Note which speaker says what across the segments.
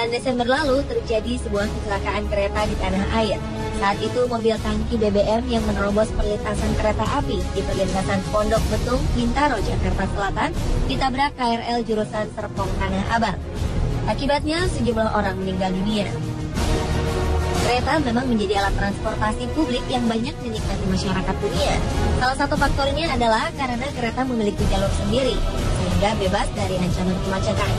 Speaker 1: Desember lalu terjadi sebuah kecelakaan kereta di tanah air. Saat itu mobil tangki BBM yang menerobos perlintasan kereta api di perlintasan Pondok Betung, Bintaro, Jakarta Selatan ditabrak KRL jurusan Serpong Tanah Abang. Akibatnya sejumlah orang meninggal dunia. Kereta memang menjadi alat transportasi publik yang banyak dinikmati masyarakat dunia. Salah satu faktornya adalah karena kereta memiliki jalur sendiri, sehingga bebas dari ancaman kemacetan.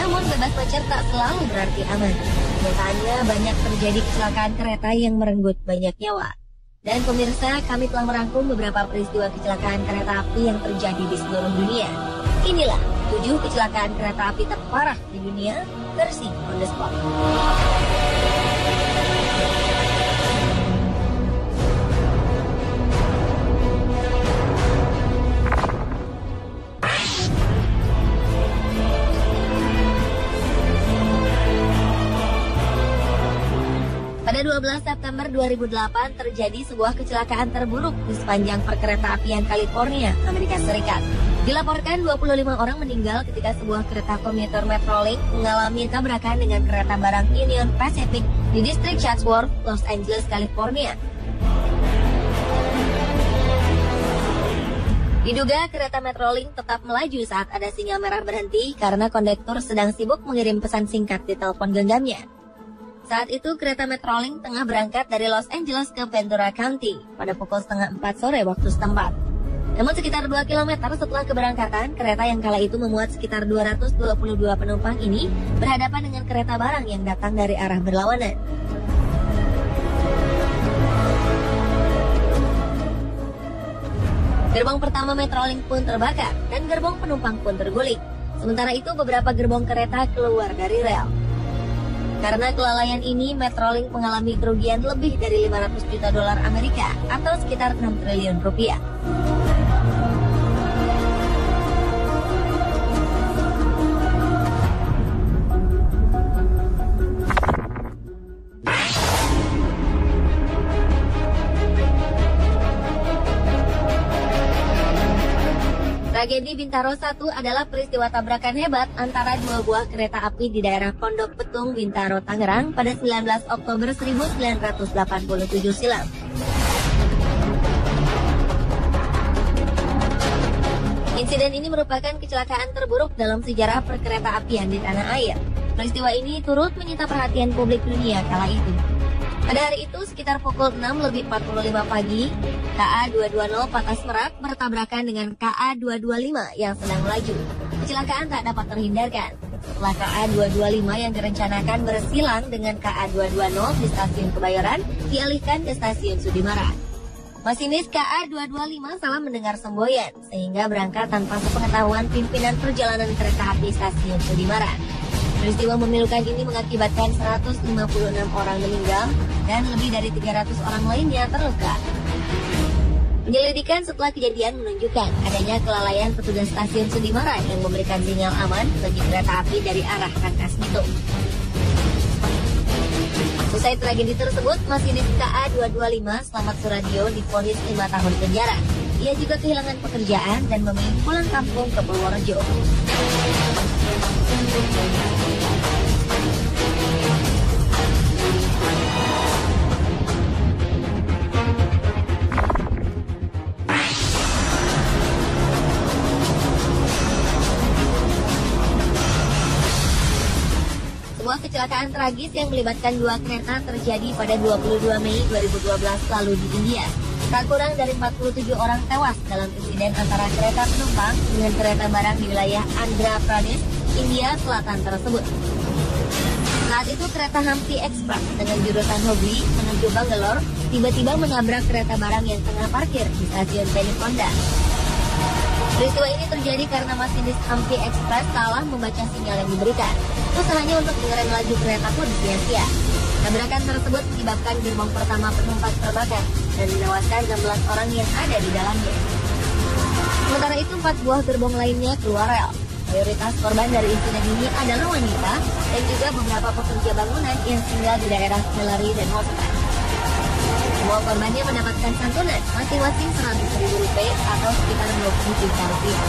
Speaker 1: Namun bebas macet tak selalu berarti aman. Kenyataannya banyak terjadi kecelakaan kereta yang merenggut banyak nyawa. Dan pemirsa, kami telah merangkum beberapa peristiwa kecelakaan kereta api yang terjadi di seluruh dunia. Inilah 7 kecelakaan kereta api terparah di dunia versi On The Spot. Pada 12 September 2008 terjadi sebuah kecelakaan terburuk di sepanjang perkeretaapian California, Amerika Serikat. Dilaporkan 25 orang meninggal ketika sebuah kereta komuter Metrolink mengalami tabrakan dengan kereta barang Union Pacific di distrik Chatsworth, Los Angeles, California. Diduga kereta Metrolink tetap melaju saat ada sinyal merah berhenti karena kondektur sedang sibuk mengirim pesan singkat di telepon genggamnya. Saat itu kereta Metrolink tengah berangkat dari Los Angeles ke Ventura County pada pukul 3:30 sore waktu setempat. Namun sekitar 2 km setelah keberangkatan, kereta yang kala itu memuat sekitar 222 penumpang ini berhadapan dengan kereta barang yang datang dari arah berlawanan. Gerbong pertama Metrolink pun terbakar dan gerbong penumpang pun terguling. Sementara itu beberapa gerbong kereta keluar dari rel. Karena kelalaian ini, Metrolink mengalami kerugian lebih dari 500 juta dolar Amerika atau sekitar 6 triliun rupiah. Tragedi Bintaro 1 adalah peristiwa tabrakan hebat antara 2 buah kereta api di daerah Pondok Betung, Bintaro, Tangerang pada 19 Oktober 1987 silam. Insiden ini merupakan kecelakaan terburuk dalam sejarah perkereta-apian di tanah air. Peristiwa ini turut menyita perhatian publik dunia kala itu. Pada hari itu sekitar pukul 6:45 pagi, KA220 Patas Merak bertabrakan dengan KA225 yang sedang melaju. Kecelakaan tak dapat terhindarkan. Setelah KA225 yang direncanakan bersilang dengan KA220 di stasiun Kebayoran, dialihkan ke stasiun Sudirman. Masinis KA225 salah mendengar semboyan, sehingga berangkat tanpa sepengetahuan pimpinan perjalanan kereta api stasiun Sudirman. Peristiwa memilukan ini mengakibatkan 156 orang meninggal dan lebih dari 300 orang lainnya terluka. Penyelidikan setelah kejadian menunjukkan adanya kelalaian petugas stasiun Sudirman yang memberikan sinyal aman bagi kereta api dari arah Rangkas Bitung. Usai tragedi tersebut, masinis KA225 Slamet Suradio divonis 5 tahun penjara. Ia juga kehilangan pekerjaan dan memilih pulang kampung ke Purworejo. Sebuah kecelakaan tragis yang melibatkan 2 kereta terjadi pada 22 Mei 2012 lalu di India. Tak kurang dari 47 orang tewas dalam insiden antara kereta penumpang dengan kereta barang di wilayah Andhra Pradesh, India Selatan tersebut. Saat itu kereta Hampi Express dengan jurusan Hubli menuju Bangalore tiba-tiba menabrak kereta barang yang tengah parkir di stasiun Penikonda. Peristiwa ini terjadi karena masinis Hampi Express salah membaca sinyal yang diberikan. Usahanya untuk mengerem laju kereta pun sia-sia. Tabrakan tersebut menyebabkan gerbong pertama penumpang terbakar dan menewaskan 16 orang yang ada di dalamnya. Sementara itu 4 buah gerbong lainnya keluar rel. Mayoritas korban dari insiden ini adalah wanita dan juga beberapa pekerja bangunan yang tinggal di daerah Hillary dan Houston. Semua korbannya mendapatkan santunan masing-masing Rp100.000 atau sekitar 20 juta rupiah.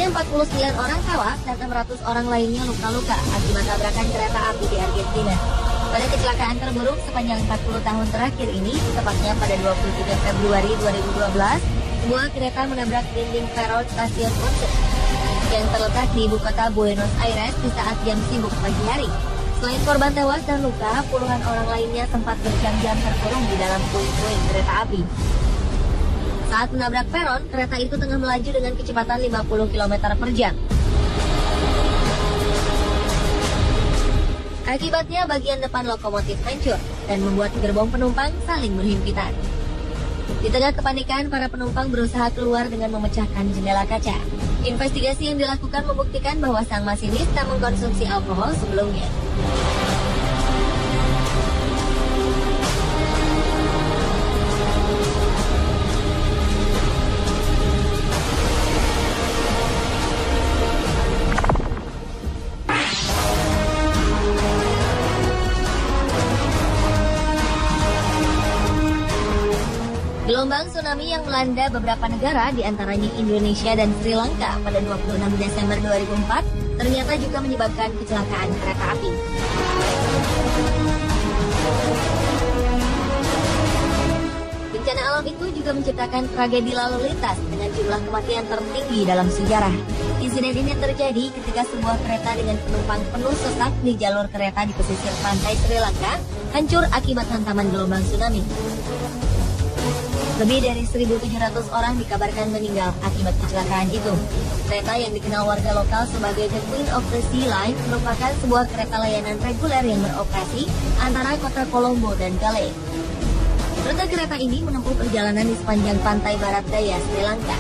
Speaker 1: Setidaknya 49 orang tewas dan 600 orang lainnya luka-luka akibat tabrakan kereta api di Argentina. Pada kecelakaan terburuk sepanjang 40 tahun terakhir ini, tepatnya pada 23 Februari 2012, sebuah kereta menabrak dinding peron stasiun Once yang terletak di ibu kota Buenos Aires di saat jam sibuk pagi hari. Selain korban tewas dan luka, puluhan orang lainnya sempat berjam-jam terkurung di dalam puing-puing kereta api. Saat menabrak peron, kereta itu tengah melaju dengan kecepatan 50 km per jam. Akibatnya bagian depan lokomotif hancur dan membuat gerbong penumpang saling berhimpitan. Di tengah kepanikan, para penumpang berusaha keluar dengan memecahkan jendela kaca. Investigasi yang dilakukan membuktikan bahwa sang masinis tak mengkonsumsi alkohol sebelumnya. Gelombang tsunami yang melanda beberapa negara, diantaranya Indonesia dan Sri Lanka pada 26 Desember 2004, ternyata juga menyebabkan kecelakaan kereta api. Bencana alam itu juga menciptakan tragedi lalu lintas dengan jumlah kematian tertinggi dalam sejarah. Insiden ini terjadi ketika sebuah kereta dengan penumpang penuh sesak di jalur kereta di pesisir pantai Sri Lanka hancur akibat hantaman gelombang tsunami. Lebih dari 1.700 orang dikabarkan meninggal akibat kecelakaan itu. Kereta yang dikenal warga lokal sebagai The Queen of the Sea Line merupakan sebuah kereta layanan reguler yang beroperasi antara kota Colombo dan Galle. Rute kereta ini menempuh perjalanan di sepanjang pantai barat daya Sri Lanka.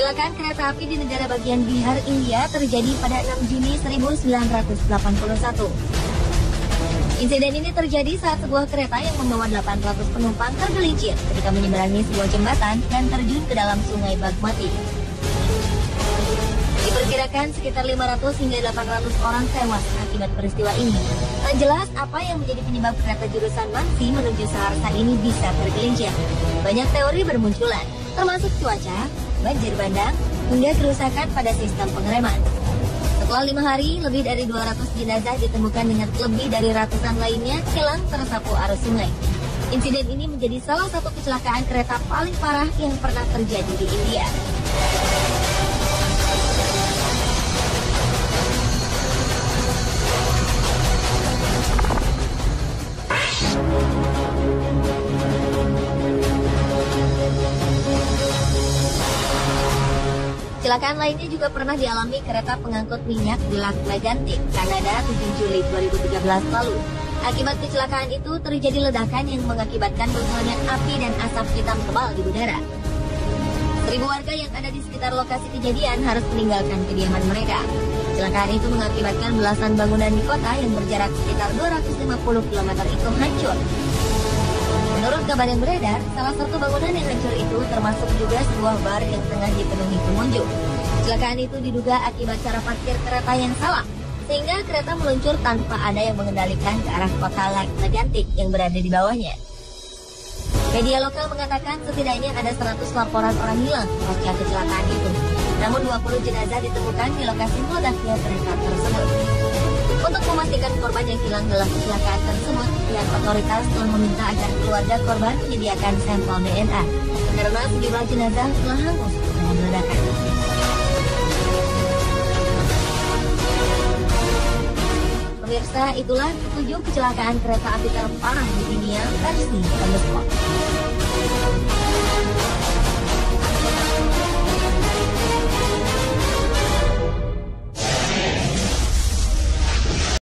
Speaker 1: Kecelakaan kereta api di negara bagian Bihar, India terjadi pada 6 Juni 1981. Insiden ini terjadi saat sebuah kereta yang membawa 800 penumpang tergelincir ketika menyeberangi sebuah jembatan dan terjun ke dalam sungai Bagmati. Diperkirakan sekitar 500 hingga 800 orang tewas akibat peristiwa ini. Tak jelas apa yang menjadi penyebab kereta jurusan Mansi menuju Saharsa ini bisa tergelincir. Banyak teori bermunculan, termasuk cuaca, banjir bandang, hingga kerusakan pada sistem pengereman. Setelah 5 hari, lebih dari 200 jenazah ditemukan dengan lebih dari ratusan lainnya hilang tersapu arus sungai. Insiden ini menjadi salah satu kecelakaan kereta paling parah yang pernah terjadi di India. Kecelakaan lainnya juga pernah dialami kereta pengangkut minyak di Lac Mégantic, Kanada 7 Juli 2013 lalu. Akibat kecelakaan itu terjadi ledakan yang mengakibatkan munculnya api dan asap hitam tebal di udara. 1.000 warga yang ada di sekitar lokasi kejadian harus meninggalkan kediaman mereka. Kecelakaan itu mengakibatkan belasan bangunan di kota yang berjarak sekitar 250 km itu hancur. Menurut kabar yang beredar, salah satu bangunan yang hancur itu termasuk juga sebuah bar yang tengah dipenuhi pengunjung. Kecelakaan itu diduga akibat cara parkir kereta yang salah, sehingga kereta meluncur tanpa ada yang mengendalikan ke arah kota Lac Mégantic yang berada di bawahnya. Media lokal mengatakan setidaknya ada 100 laporan orang hilang pasca kecelakaan itu. Namun 20 jenazah ditemukan di lokasi meledaknya kereta tersebut. Untuk memastikan korban yang hilang dalam kecelakaan tersebut, pihak otoritas telah meminta agar keluarga korban menyediakan sampel DNA karena sejumlah jenazah telah hangus dengan ledakan. Pemirsa, itulah 7 kecelakaan kereta api terparah di dunia versi Thunderspot.